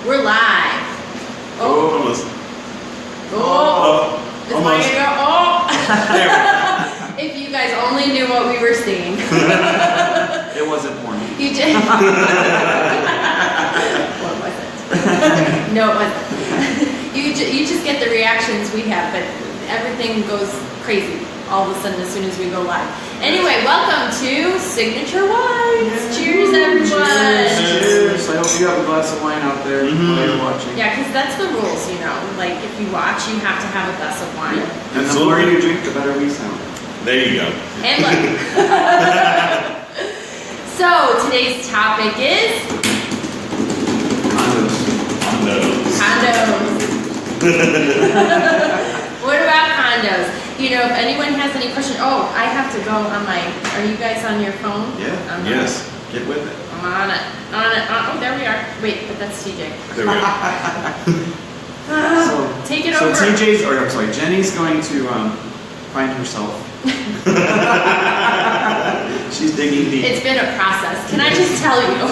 We're live. Oh, almost. Oh. Is mine Almost. gonna go? Oh. There. If you guys only knew what we were seeing. It wasn't porn. You did. What was it? No, it wasn't. You just get the reactions we have, but everything goes crazy all of a sudden as soon as we go live. Anyway, welcome to Signature Wines. Cheers, everyone. Cheers. I hope you have a glass of wine out there while you're watching. Yeah, because that's the rules, you know. Like, if you watch, you have to have a glass of wine. And the more you drink, the better we sound. There you go. And look. So, today's topic is Condos. condos. What about condos? You know, if anyone has any questions, oh, I have to go on my, are you guys on your phone? Yeah. I'm Yes. Get with it. on it. Oh, there we are. Wait, but that's TJ. There we go. Take it So over. TJ's, or I'm sorry, Jenny's going to find herself. She's digging deep. It's been a process. Can I just tell you?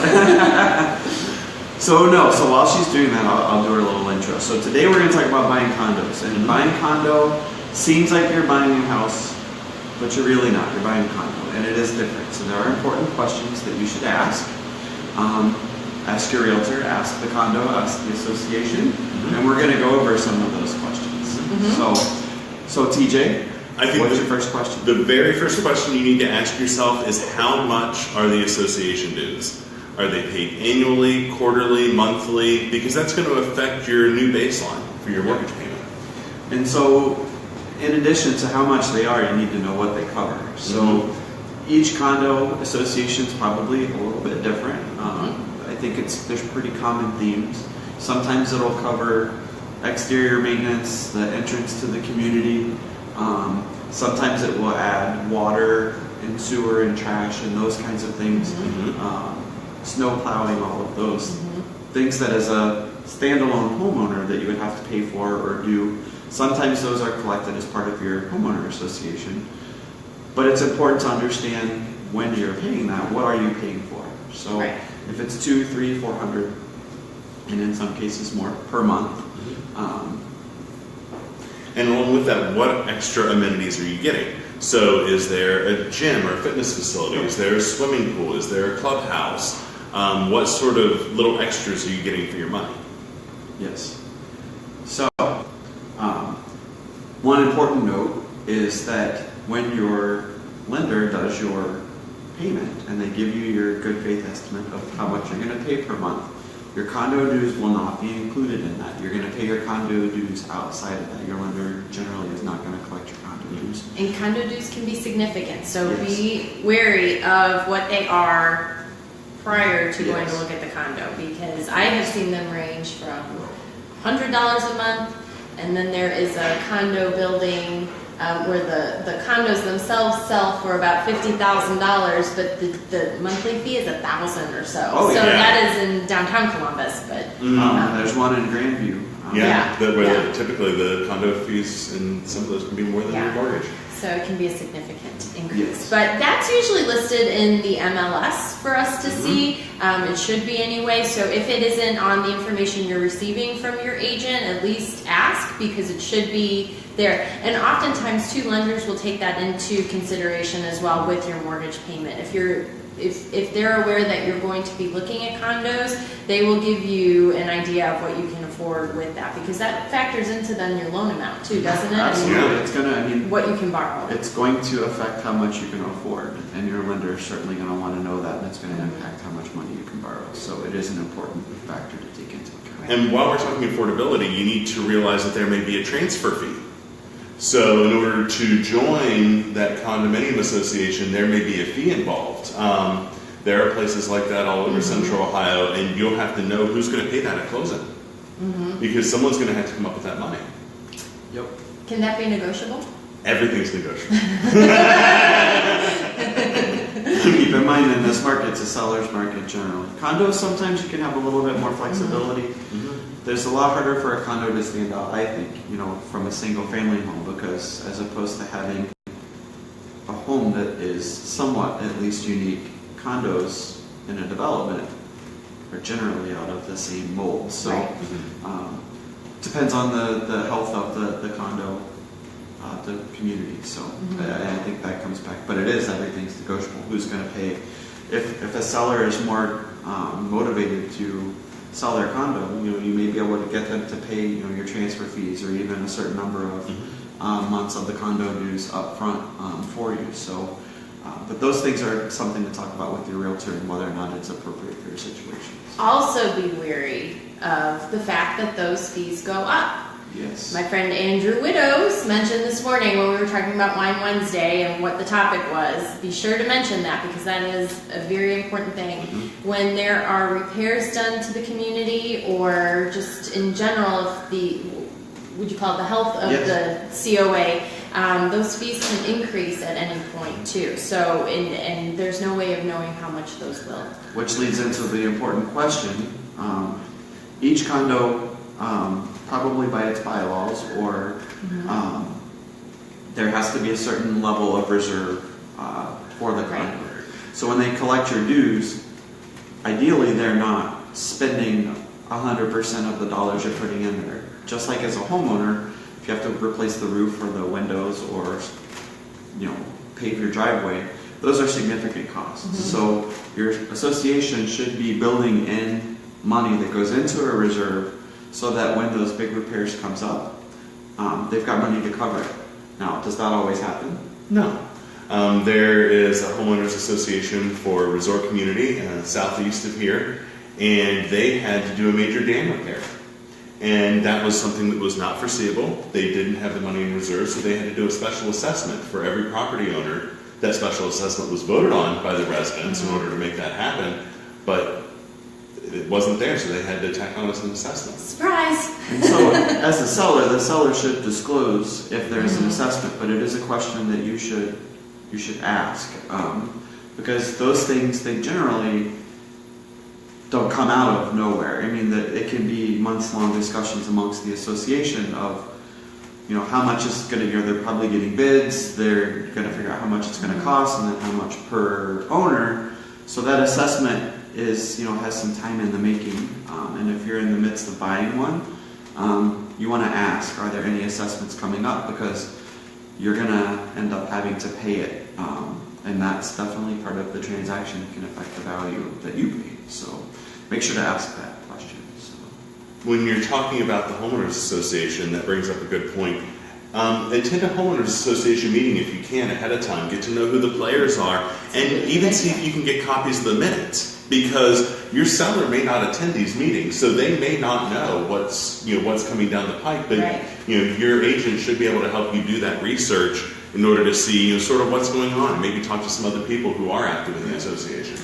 So while she's doing that, I'll do her little intro. So today we're going to talk about buying condos. And buying condo seems like you're buying a house, but you're really not. You're buying a condo, and it is different. So there are important questions that you should ask. Ask your realtor, ask the condo, ask the association, and we're going to go over some of those questions. So TJ, I think what's your first question? The very first question you need to ask yourself is how much are the association dues? Are they paid annually, quarterly, monthly? Because that's going to affect your new baseline for your mortgage payment. And so, in addition to how much they are, you need to know what they cover. So, each condo association is probably a little bit different. I think there's pretty common themes. Sometimes it'll cover exterior maintenance, the entrance to the community. Sometimes it will add water and sewer and trash and those kinds of things. Snow plowing, all of those things that as a standalone homeowner that you would have to pay for or do. Sometimes those are collected as part of your homeowner association. But it's important to understand when you're paying that, what are you paying for? So if it's $200, $300, $400, and in some cases more per month. And along with that, what extra amenities are you getting? So is there a gym or a fitness facility? Is there a swimming pool? Is there a clubhouse? What sort of little extras are you getting for your money? Yes. So, one important note is that when your lender does your payment and they give you your good faith estimate of how much you're going to pay per month, your condo dues will not be included in that. You're going to pay your condo dues outside of that. Your lender generally is not going to collect your condo dues. And condo dues can be significant, so Yes. be wary of what they are prior to going to look at the condo, because I have seen them range from $100 a month, and then there is a condo building where the condos themselves sell for about $50,000, but the monthly fee is $1,000 or so. Oh, so yeah. that is in downtown Columbus, but There's one in Grandview. Typically the condo fees and some of those can be more than your mortgage. so it can be a significant increase. Yes. But that's usually listed in the MLS for us to see. It should be anyway. So if it isn't on the information you're receiving from your agent, at least ask, because it should be there. And oftentimes too, lenders will take that into consideration as well with your mortgage payment. If they're aware that you're going to be looking at condos, they will give you an idea of what you can afford with that, because that factors into then your loan amount too, doesn't it? Absolutely. It's gonna, what you can borrow. it's going to affect how much you can afford, and your lender is certainly going to want to know that, and it's going to impact how much money you can borrow. So it is an important factor to take into account. And while we're talking affordability, you need to realize that there may be a transfer fee. So in order to join that condominium association, there may be a fee involved. There are places like that all over Central Ohio, and you'll have to know who's going to pay that at closing. Because someone's going to have to come up with that money. Yep. Can that be negotiable? Everything's negotiable. Keep in mind, in this market, it's a seller's market generally. Condos, sometimes you can have a little bit more flexibility. There's a lot harder for a condo to stand out, I think, from a single family home, because as opposed to having a home that is somewhat at least unique, condos in a development are generally out of the same mold. So Right. depends on the health of the condo, the community. So I think that comes back. But it is, everything's negotiable. Who's going to pay? If a seller is more motivated to sell their condo, you may be able to get them to pay your transfer fees or even a certain number of months of the condo dues up front for you. So, but those things are something to talk about with your realtor and whether or not it's appropriate for your situation. Also be wary of the fact that those fees go up. Yes. My friend Andrew Widows mentioned this morning when we were talking about Wine Wednesday and what the topic was. Be sure to mention that because that is a very important thing. When there are repairs done to the community or just in general, if would you call it the health of the COA, those fees can increase at any point too. So, and there's no way of knowing how much those will. Which leads into the important question. Each condo, probably by its bylaws, or there has to be a certain level of reserve for the condo. So when they collect your dues, ideally they're not spending 100% of the dollars you're putting in there. Just like as a homeowner, if you have to replace the roof or the windows or pave your driveway, those are significant costs. So your association should be building in money that goes into a reserve so that when those big repairs comes up, they've got money to cover it. Now, does that always happen? No. There is a homeowners association for a resort community southeast of here, and they had to do a major dam repair. And that was something that was not foreseeable. They didn't have the money in reserve, so they had to do a special assessment for every property owner. That special assessment was voted on by the residents in order to make that happen, but it wasn't there, so they had to tack on us an assessment. Surprise! And so, as a seller, the seller should disclose if there's an assessment, but it is a question that you should ask, because those things, they generally don't come out of nowhere. I mean, it can be months-long discussions amongst the association of, how much is going to, they're probably getting bids, they're going to figure out how much it's going to cost, and then how much per owner. So that assessment is, has some time in the making. And if you're in the midst of buying one, you want to ask, are there any assessments coming up? Because you're going to end up having to pay it. And that's definitely part of the transaction that can affect the value that you pay. So make sure to ask that question. So. When you're talking about the homeowners association, that brings up a good point. Attend a homeowners association meeting if you can ahead of time. Get to know who the players are, and even see if you can get copies of the minutes. Because your seller may not attend these meetings, so they may not know what's coming down the pipe. But your agent should be able to help you do that research in order to see sort of what's going on, and maybe talk to some other people who are active in the association.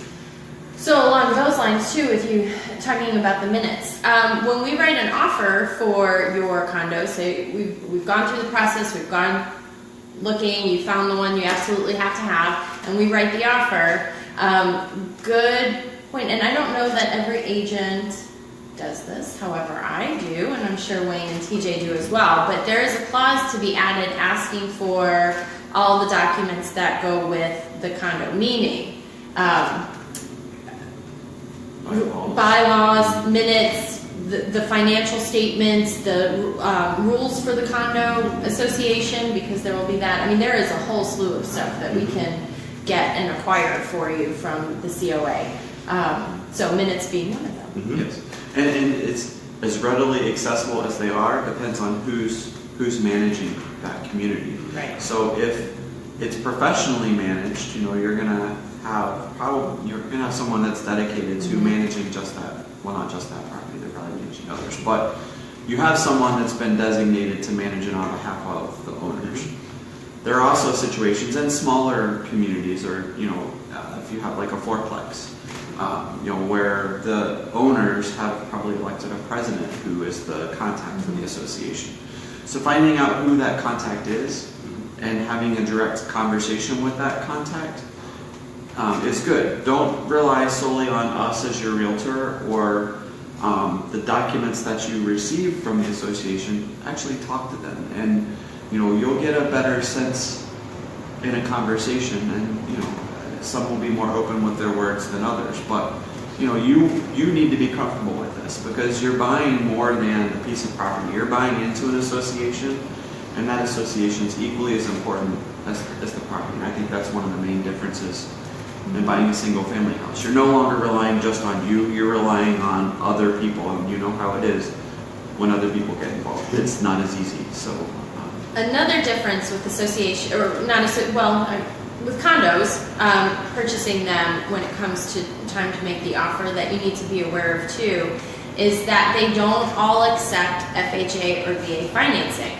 So along those lines too, with you talking about the minutes, when we write an offer for your condo, say we've gone through the process, we've gone looking, you found the one you absolutely have to have, and we write the offer. Good point, and I don't know that every agent does this, however I do, and I'm sure Wayne and TJ do as well, but there is a clause to be added asking for all the documents that go with the condo, meaning bylaws, minutes, the financial statements, the rules for the condo association, because there will be that. I mean, there is a whole slew of stuff that we can get and acquire for you from the COA. So minutes being one of them. Yes, and it's as readily accessible as they are. Depends on who's managing that community. Right. So if it's professionally managed, you're gonna have someone that's dedicated to managing just that. Well, not just that property. They're probably managing others, but you have someone that's been designated to manage it on behalf of the owners. There are also situations in smaller communities, or if you have like a fourplex, where the owners have probably elected a president who is the contact for the association. So finding out who that contact is and having a direct conversation with that contact is good. Don't rely solely on us as your realtor or the documents that you receive from the association. Actually talk to them, and you'll get a better sense in a conversation, and some will be more open with their words than others, but you need to be comfortable with this because you're buying more than a piece of property. You're buying into an association, and that association is equally as important as the property. And I think that's one of the main differences in buying a single family house. You're no longer relying just on you, you're relying on other people, and you know how it is when other people get involved. It's not as easy. So another difference with association, or not with condos, purchasing them when it comes to time to make the offer that you need to be aware of too, is that they don't all accept FHA or VA financing.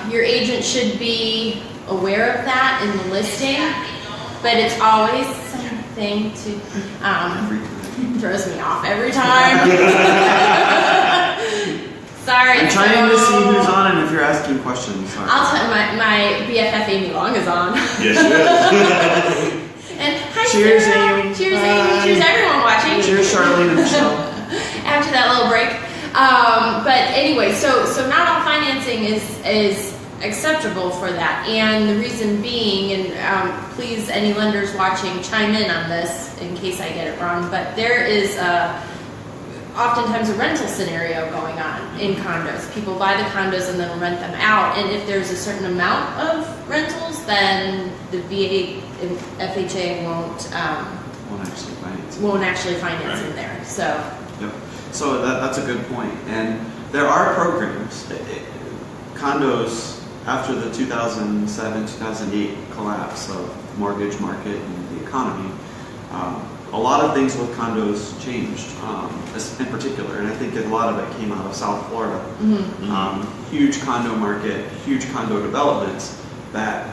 Your agent should be aware of that in the listing, but it's always something to throws me off every time. Sorry. I'm trying to see who's on and if you're asking questions. Sorry. I'll tell my BFF Amy Long is on. Yes, she is. And hi, cheers, Sarah. Amy. Cheers, Amy. Cheers, everyone watching. Cheers, Charlene and Michelle. After that little break. But anyway, so not all financing is acceptable for that, and the reason being, and please, any lenders watching, chime in on this in case I get it wrong, but there is oftentimes a rental scenario going on in condos. People buy the condos and then rent them out, and if there's a certain amount of rentals, then the VA and FHA won't actually finance in there. So. Yep. So that's a good point. And there are programs. Condos, after the 2007-2008 collapse of the mortgage market and the economy, a lot of things with condos changed, in particular, and I think a lot of it came out of South Florida. Mm-hmm. Huge condo market, huge condo developments that,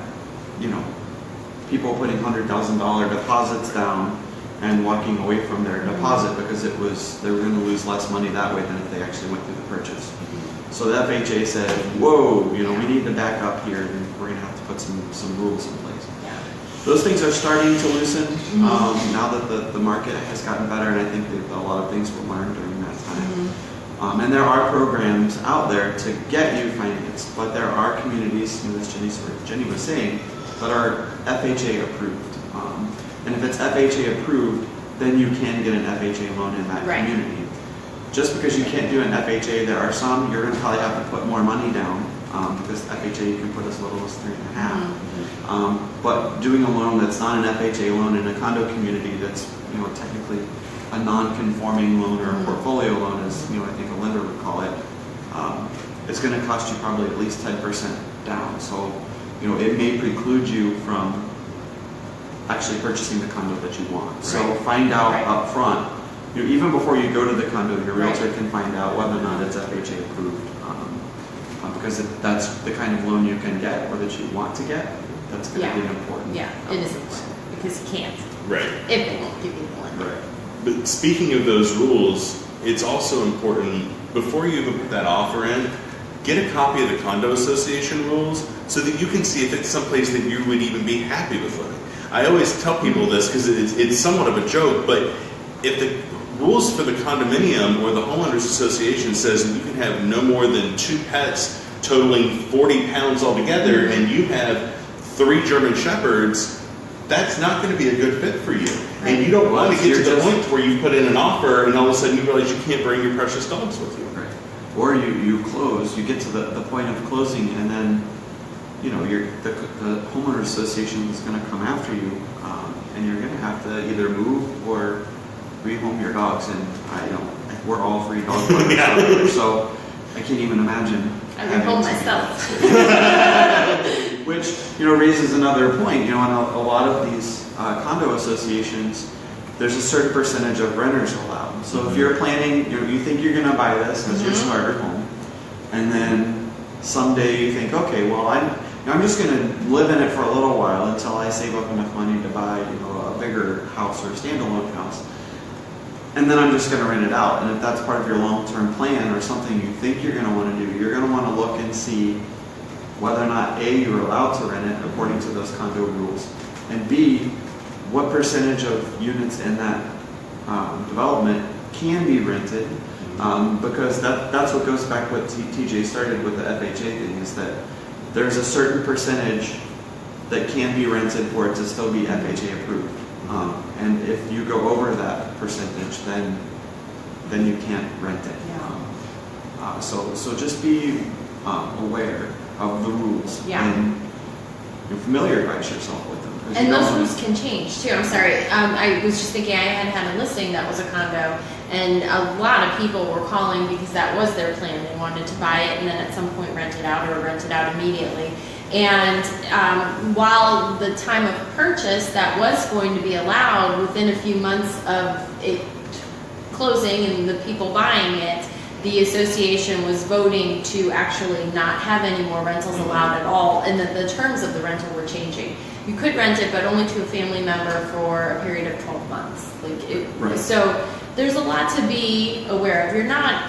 people putting $100,000 deposits down and walking away from their deposit because they were going to lose less money that way than if they actually went through the purchase. So the FHA said, whoa, we need to back up here, and we're going to have to put some rules in place. Yeah. Those things are starting to loosen now that the market has gotten better, and I think that a lot of things were learned during that time. And there are programs out there to get you financed, but there are communities, as Jenny was saying, that are FHA approved. And if it's FHA approved, then you can get an FHA loan in that community. Just because you can't do an FHA, there are some you're going to probably have to put more money down because FHA you can put as little as 3.5. But doing a loan that's not an FHA loan in a condo community that's technically a non-conforming loan or a portfolio loan, as I think a lender would call it, it's going to cost you probably at least 10% down. So it may preclude you from actually purchasing the condo that you want. So find out up front. Even before you go to the condo, your realtor can find out whether or not it's FHA approved, because that's the kind of loan you can get or that you want to get. That's going to be important. Yeah, it is important because you can't. Right. If they won't give you the loan. Right. But speaking of those rules, it's also important before you even put that offer in, get a copy of the condo association rules so that you can see if it's someplace that you would even be happy with living. I always tell people this because it's somewhat of a joke, but if the rules for the condominium or the homeowners association says that you can have no more than 2 pets totaling 40 pounds altogether, and you have 3 German Shepherds, that's not going to be a good fit for you. And you don't want to get to the point where you put in an offer and all of a sudden you realize you can't bring your precious dogs with you. Right. Or you close, you get to the point of closing, and then the homeowner association is going to come after you, and you're going to have to either move or rehome your dogs. And we're all 3 dog owners, so I can't even imagine. I rehome myself. Which raises another point. In a lot of these condo associations, there's a certain percentage of renters allowed. So if you're planning, you think you're going to buy this as your starter home, and then someday you think, okay, well I'm just going to live in it for a little while until I save up enough money to buy a bigger house or a standalone house, and then I'm just going to rent it out. And if that's part of your long-term plan or something you think you're going to want to do, you're going to want to look and see whether or not A, you're allowed to rent it according to those condo rules, and B, what percentage of units in that development can be rented, because that's what goes back what TJ started with the FHA thing, is that there's a certain percentage that can be rented for it to still be FHA approved. And if you go over that percentage, then you can't rent it. Yeah. So just be aware of the rules Yeah. and familiarize yourself with them. 'cause And you don't those wanna- rules can change too. I'm sorry. I was just thinking I had a listing that was a condo, and a lot of people were calling because that was their plan. They wanted to buy it and then at some point rent it out or rent it out immediately. And while the time of purchase that was going to be allowed within a few months of it closing and the people buying it, the association was voting to actually not have any more rentals allowed at all, and that the terms of the rental were changing. You could rent it, but only to a family member for a period of 12 months. Right. So there's a lot to be aware of. You're not,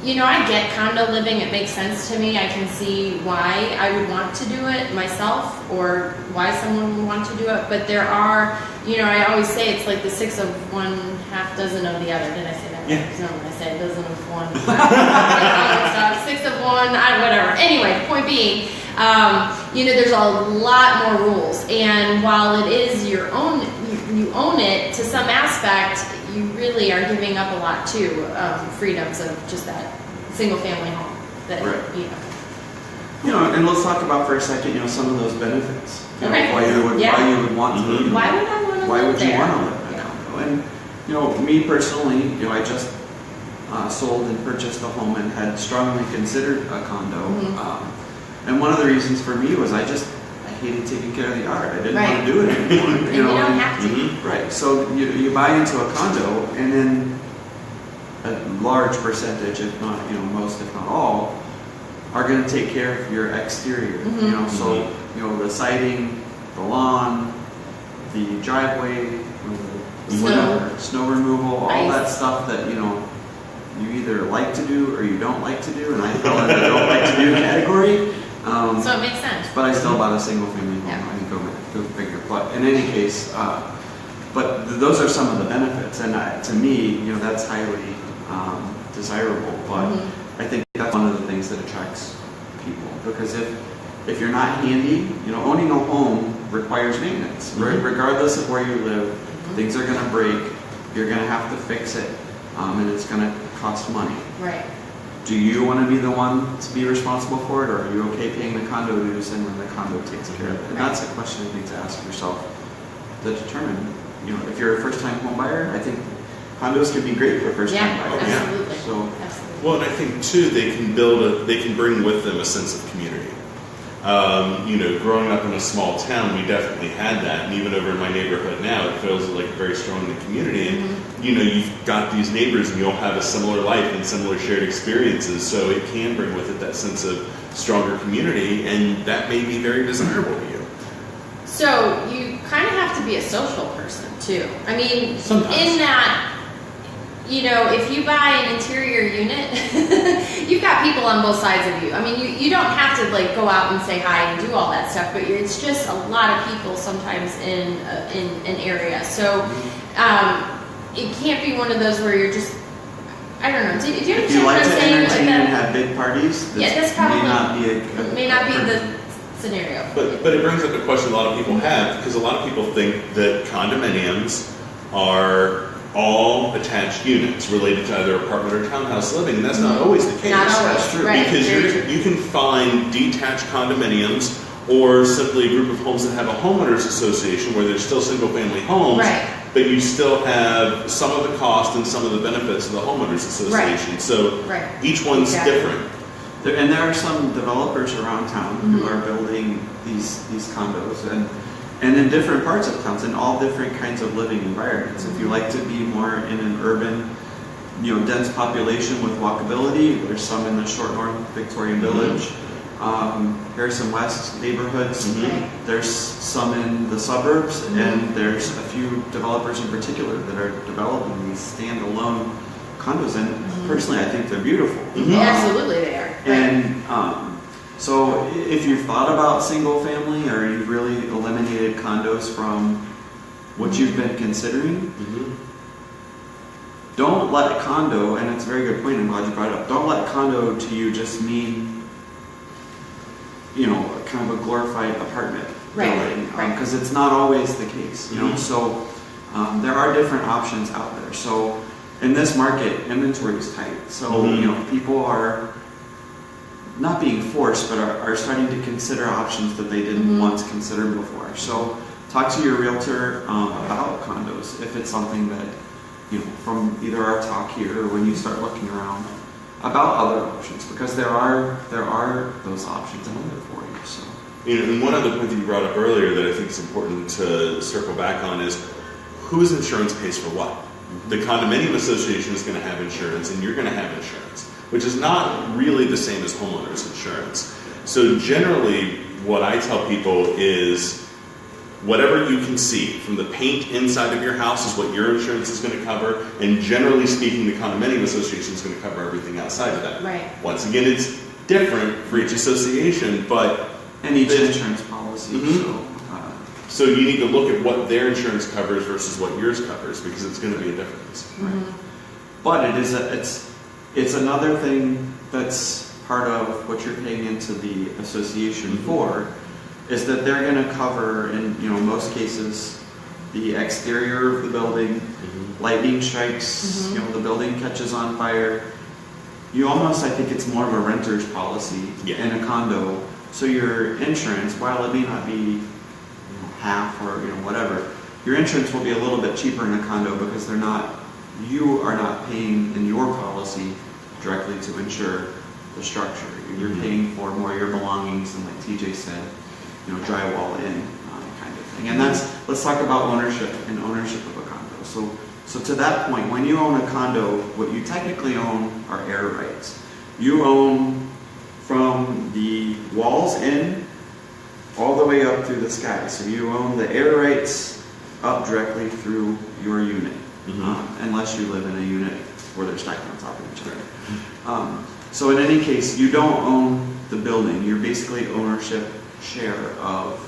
I get condo living. It makes sense to me. I can see why I would want to do it myself or why someone would want to do it. But there are, I always say it's like the 6 of one, half dozen of the other. Did I say that? Yeah. No, I said a dozen of one. 6 of one, whatever. Anyway, point being, there's a lot more rules. And while it is your own, you own it to some aspect, you really are giving up a lot too, freedoms of just that single family home. That, Right. And let's talk about for a second, some of those benefits. Okay. Why you would want to. Mhm. Why would I want to Why live would you there? want to live in a condo? And me personally, I just sold and purchased a home and had strongly considered a condo. Mhm. And one of the reasons for me was I hated taking care of the yard. I didn't Right. want to do it anymore. And you don't have to. Mhm. Right. So you buy into a condo, and then a large percentage, if not most, if not all, are going to take care of your exterior. Mhm. So the siding, the lawn, the driveway, snow removal, all Ice. that stuff that you either like to do or you don't like to do, and I fell in the don't like to do category. So it makes sense. But I still bought a single family home. Yeah. I mean, go figure. But in any case, those are some of the benefits, and to me, that's highly desirable. But Mhm. I think that's one of the things that attracts people, because if you're not handy, owning a home requires maintenance. Mhm. Regardless of where you live, things are going to break. You're going to have to fix it, and it's going to cost money. Right. Do you want to be the one to be responsible for it, or are you okay paying the condo dues and then the condo takes care of it? And that's a question you need to ask yourself to determine. If you're a first-time home buyer, I think condos can be great for first-time Yeah, buyers. absolutely. So, Absolutely. Well, and I think too, they can bring with them a sense of community. Growing up in a small town, we definitely had that, and even over in my neighborhood now, it feels like very strong in the community. And you've got these neighbors, and you'll have a similar life and similar shared experiences. So it can bring with it that sense of stronger community, and that may be very desirable to you. So you kind of have to be a social person too. I mean, Sometimes. in that, if you buy an interior unit, you've got people on both sides of you. I mean, you don't have to go out and say hi and do all that stuff, but it's just a lot of people sometimes in an area. So it can't be one of those where you're just, I don't know. Do you if understand you what like I'm to saying? entertain and have big parties, Yeah, that's probably may not be the scenario. But it brings up a question a lot of people have, because a lot of people think that condominiums are all attached units related to either apartment or townhouse living, and that's not always the case. Not always. That's true. Right. Because Very true. you can find detached condominiums or simply a group of homes that have a homeowners association where there's still single family homes, Right. but you still have some of the cost and some of the benefits of the homeowners association. So Right. each one's Exactly. different. And there are some developers around town who are building these condos and in different parts of towns, in all different kinds of living environments. If you like to be more in an urban, dense population with walkability, there's some in the short North Victorian Village, Harrison West neighborhoods. Mhm. There's some in the suburbs, and there's a few developers in particular that are developing these standalone condos. And personally, I think they're beautiful. Absolutely they are. Right. And so if you've thought about single family, or you've really eliminated condos from what you've been considering, don't let condo, and it's a very good point, I'm glad you brought it up, don't let condo to you just mean, kind of a glorified apartment Right, building, right. because it's not always the case, So There are different options out there. So in this market, inventory is tight. So people are not being forced, but are starting to consider options that they didn't once consider before. So talk to your realtor about condos if it's something that, from either our talk here or when you start looking around about other options, because there are those options out there for you. So. And one other point that you brought up earlier that I think is important to circle back on is whose insurance pays for what? The condominium association is going to have insurance and you're going to have insurance, which is not really the same as homeowners insurance. So generally what I tell people is whatever you can see from the paint inside of your house is what your insurance is going to cover, and generally speaking the condominium association is going to cover everything outside of that. Right. Once again, it's different for each association, but and each insurance policy. So you need to look at what their insurance covers versus what yours covers, because it's going to be a difference. Right. But it is it's another thing that's part of what you're paying into the association for, is that they're going to cover in most cases the exterior of the building, lightning strikes, the building catches on fire. You almost, I think it's more of a renter's policy in a condo. So your insurance, while it may not be half or whatever, your insurance will be a little bit cheaper in a condo because you are not paying in your policy directly to insure the structure. You're paying for more of your belongings, and like TJ said, drywall in kind of thing. And let's talk about ownership and ownership of a condo. So to that point, when you own a condo, what you technically own are air rights. You own from the walls in all the way up through the sky. So you own the air rights up directly through your unit, unless you live in a unit where they're stacked on top of each other. So in any case, you don't own the building. You're basically ownership share of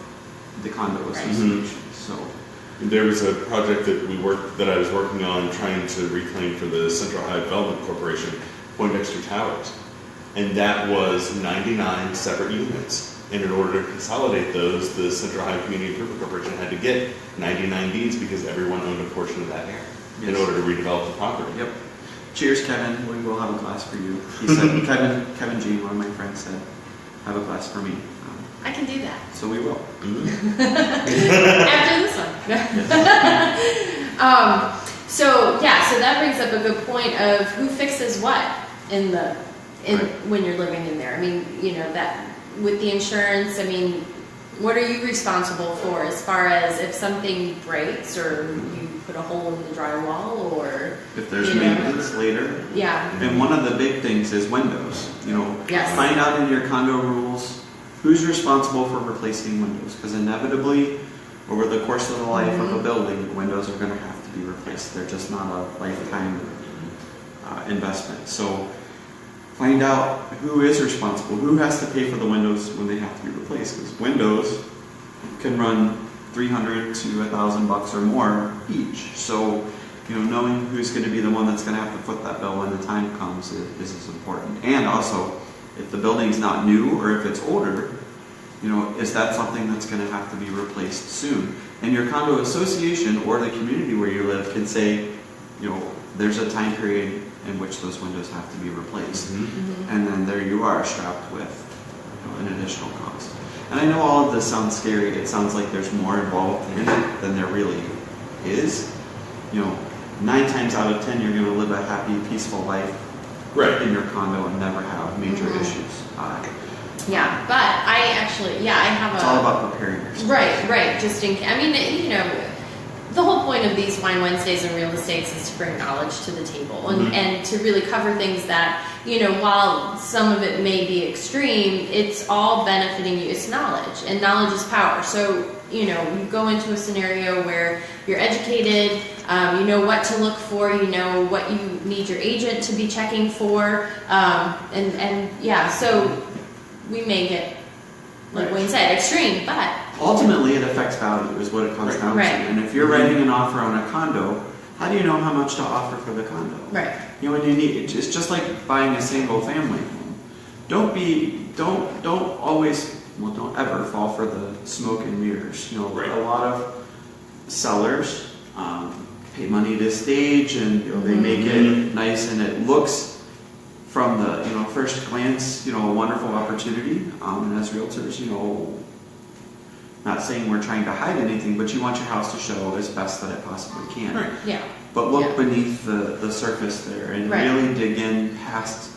the condo association. So there was a project that I was working on trying to reclaim for the Central High Development Corporation, Poindexter Towers. And that was 99 separate units. And in order to consolidate those, the Central High Community Improvement Corporation had to get 99 deeds because everyone owned a portion of that area in order to redevelop the property. Yep. Cheers, Kevin. We will have a class for you. He said, Kevin G, one of my friends said, have a class for me. I can do that. So we will. After this one. So that brings up a good point of who fixes what when you're living in there. I mean, that with the insurance, I mean, what are you responsible for as far as if something breaks or you put a hole in the drywall or if there's maintenance later? Yeah. And one of the big things is windows. Yes. Find out in your condo rules who's responsible for replacing windows, because inevitably over the course of the life of a building, windows are going to have to be replaced. They're just not a lifetime investment. So find out who is responsible, who has to pay for the windows when they have to be replaced, because windows can run $300 to $1,000 or more each. So knowing who's going to be the one that's going to have to foot that bill when the time comes is as important. And also, if the building's not new or if it's older, is that something that's going to have to be replaced soon? And your condo association or the community where you live can say, there's a time period in which those windows have to be replaced. And then there you are strapped with an additional cost. And I know all of this sounds scary. It sounds like there's more involved in it than there really is. 9 times out of 10 you're going to live a happy, peaceful life in your condo and never have major issues. Yeah, but I have it's all about preparing yourself. Right. Just the whole point of these Wine Wednesdays and real estates is to bring knowledge to the table and to really cover things that, while some of it may be extreme, it's all benefiting you. It's knowledge, and knowledge is power. So, you go into a scenario where you're educated, you know what to look for, you know what you need your agent to be checking for, so we may get, like Wayne said, extreme, but ultimately it affects value is what it comes down to. And if you're writing an offer on a condo, how do you know how much to offer for the condo? Right. When you need it's just like buying a single family home. Don't ever fall for the smoke and mirrors. A lot of sellers pay money to stage, and they make it nice, and it looks from the first glance a wonderful opportunity. And as realtors, not saying we're trying to hide anything, but you want your house to show as best that it possibly can. Right. Yeah. But look beneath the surface there and Right. really dig in past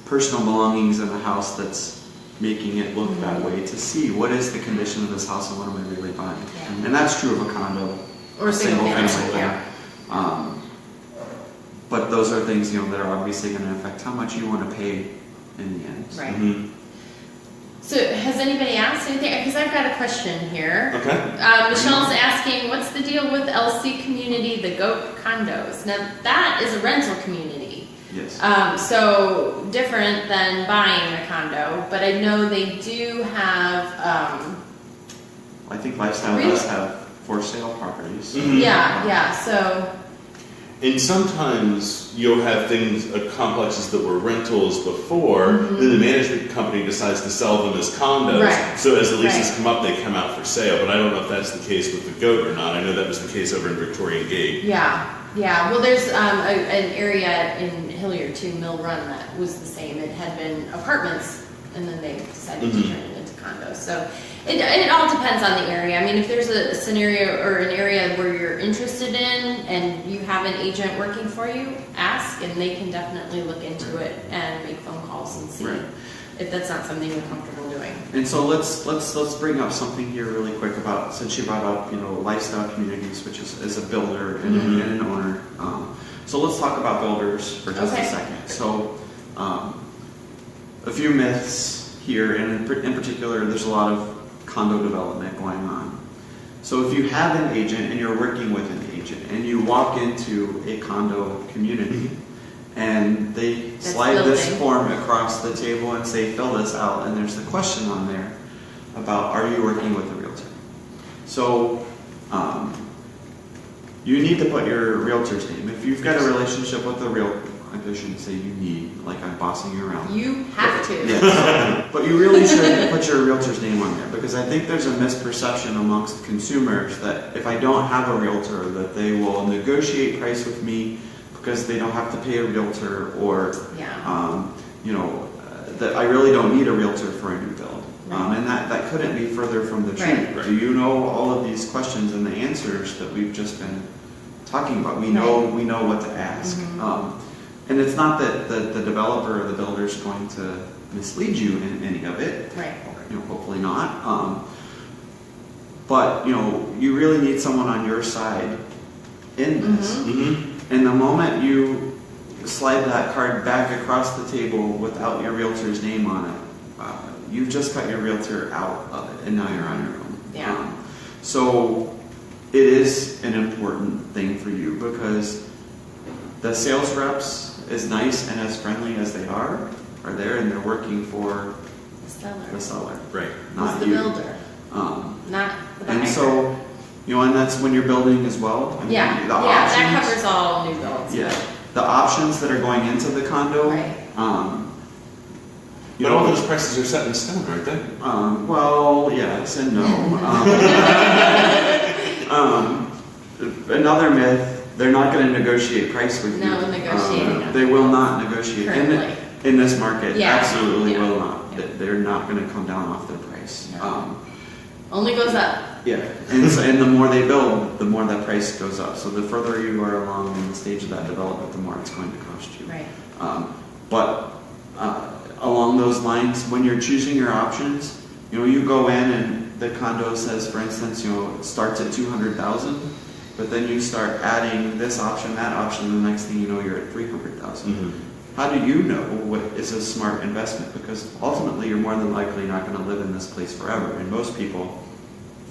personal belongings in the house that's making it look that way, to see what is the condition of this house and what am I really buying. Yeah. And that's true of a condo Or a single family. yeah. But those are things that are obviously going to affect how much you want to pay in the end. Right. Mm-hmm. So has anybody asked anything? Because I've got a question here. Okay. Michelle's asking, what's the deal with LC Community, the GOAT condos? Now, that is a rental community. Yes. So different than buying a condo, but I know they do have, I think Lifestyle does have for sale properties. Mhm. yeah, so, And sometimes you'll have things, complexes that were rentals before, then the management company decides to sell them as condos. Right. So as the leases Right. come up, they come out for sale. But I don't know if that's the case with the GOAT or not. I know that was the case over in Victorian Gate. yeah. Well, there's an area in Hilliard too, Mill Run, that was the same. It had been apartments, and then they decided to turn it into condos. So it all depends on the area. I mean, if there's a scenario or an area where you're interested in and you have an agent working for you, ask, and they can definitely look into it and make phone calls and see Right. if that's not something you're comfortable doing. And so let's bring up something here really quick about, since you brought up Lifestyle Communities, which is a builder and an owner. So let's talk about builders for just Okay. a second. So a few myths here, and in particular, there's a lot of condo development going on. So if you have an agent and you're working with an agent and you walk into a condo community and they That's slide this building. form across the table and say fill this out, and there's a question on there about are you working with a realtor. So you need to put your realtor's name. If you've got a relationship with a realtor, I shouldn't say you need, like I'm bossing you around. You have to. Yeah, but you really should put your realtor's name on there, because I think there's a misperception amongst consumers that if I don't have a realtor, that they will negotiate price with me because they don't have to pay a realtor, or that I really don't need a realtor for a new build. And that couldn't be further from the truth. Right. Do you know all of these questions and the answers that we've just been talking about? We know what to ask. And it's not that the developer or the builder is going to mislead you in any of it. Right. Hopefully not. But you really need someone on your side in this. And the moment you slide that card back across the table without your realtor's name on it, you've just cut your realtor out of it, and now you're on your own. Yeah. So it is an important thing for you, because the sales reps, as nice and as friendly as they are there, and they're working for the seller, Right. not the you. builder, not the buyer. And so, and that's when you're building as well. I mean, the options, that covers all new builds. Yeah, the options that are going into the condo. Right. But all those prices are set in stone, aren't they? Well, yes and no. Another myth. They're not going to negotiate price with you. No negotiating. They will not negotiate. Currently. In this market, Yeah. absolutely Yeah. will not. Yeah. They're not going to come down off their price. No. Only goes up. Yeah, and the more they build, the more that price goes up. So the further you are along in the stage of that development, the more it's going to cost you. Right. But along those lines, when you're choosing your options, you go in and the condo says, for instance, it starts at $200,000. But then you start adding this option, that option, the next thing you know, you're at $300,000. How do you know what is a smart investment? Because ultimately, you're more than likely not going to live in this place forever. And most people,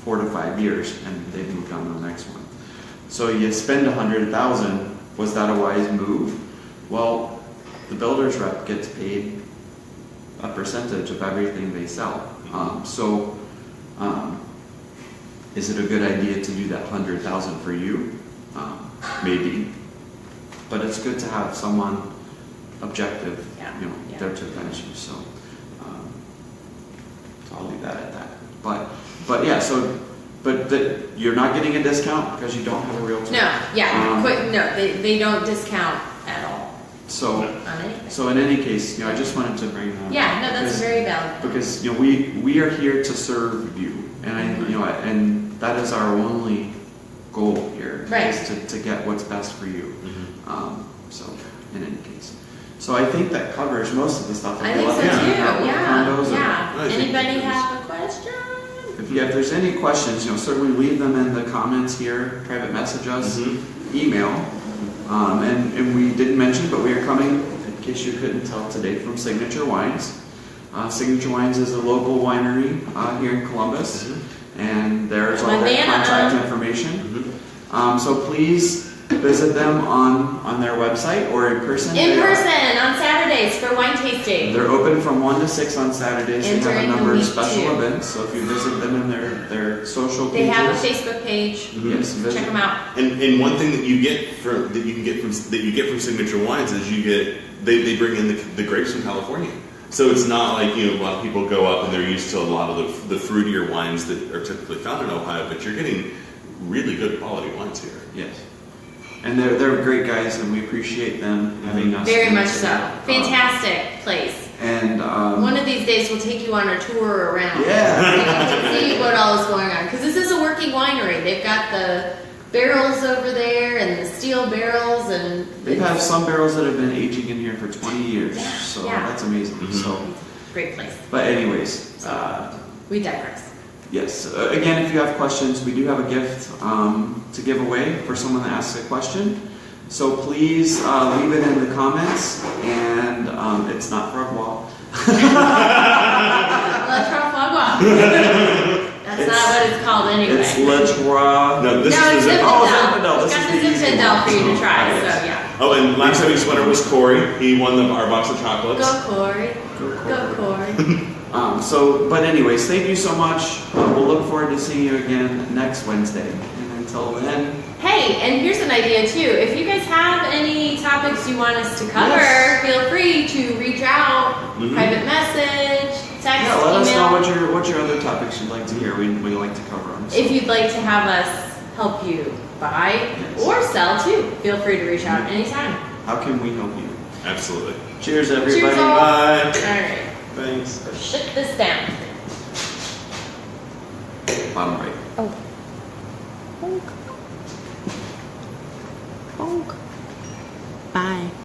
4 to 5 years, and they've moved on to the next one. So you spend $100,000. Was that a wise move? Well, the builder's rep gets paid a percentage of everything they sell. Is it a good idea to do that $100,000 for you? Maybe, but it's good to have someone objective, there to advise you. So I'll leave that at that. But yeah, so but you're not getting a discount because you don't have a realtor. No, yeah, Um, no, they don't discount at all So, on anything. so in any case, I just wanted to bring that Yeah, up. no, that's because- very valid. Because we are here to serve you, and and that is our only goal here, Right. is to get what's best for you. Mhm. So in any case, so I think that covers most of the stuff. I think so Yeah. too, About yeah, condos. yeah. I think Anybody it is. have a question? If there's any questions, certainly leave them in the comments here. Private message us, Mhm. email, and we didn't mention, but we are coming, in case you couldn't tell today, from Signature Wines. Signature Wines is a local winery here in Columbus, and there's all their Banana. contact information. So please visit them on their website or in person. In person on Saturdays for wine tasting. They're open from 1 to 6 on Saturdays. And They have a during the number of week, special too. events. So if you visit them in their social They pages, have a Facebook page. yes, visit. Check them out. And one thing that you get from Signature Wines is they bring in the grapes from California. So it's not like a lot of people go up and they're used to a lot of the fruitier wines that are typically found in Ohio, but you're getting really good quality wines here. Yes. And they're great guys, and we appreciate them having us. Very here much today. so. Fantastic place. And One of these days we'll take you on a tour around. yeah, See what all is going on. Because this is a working winery. They've got the barrels over there and the steel barrels and they have some barrels that have been aging in here for 20 years, Yeah, so yeah. that's amazing. Mhm. So, great place. but anyways, We digress. yes. Again, if you have questions, we do have a gift to give away for someone that asks a question. So please leave it in the comments, and it's not for a wall. La Trafagua. That's not what it's called anyway. It's Le Trois. No, this No, is it's the Zinfandel. Zinfandel. We've This got is the the easy Zinfandel one. for you to try, Yes. so yeah. Oh, and last week's winner was Corey. He won our box of chocolates. Go Corey. Go Corey. But anyways, thank you so much. We'll look forward to seeing you again next Wednesday. And until then, Hey, and here's an idea too. If you guys have any topics you want us to cover, Yes. feel free to reach out, Mhm. private message, text, yeah, let us know email. what your other topics you'd like to hear. We like to cover them. If you'd like to have us help you buy Yes. or sell too, feel free to reach out anytime. How can we help you? Absolutely. Cheers, everybody. Cheers all. Bye. All right, Thanks. shut this down.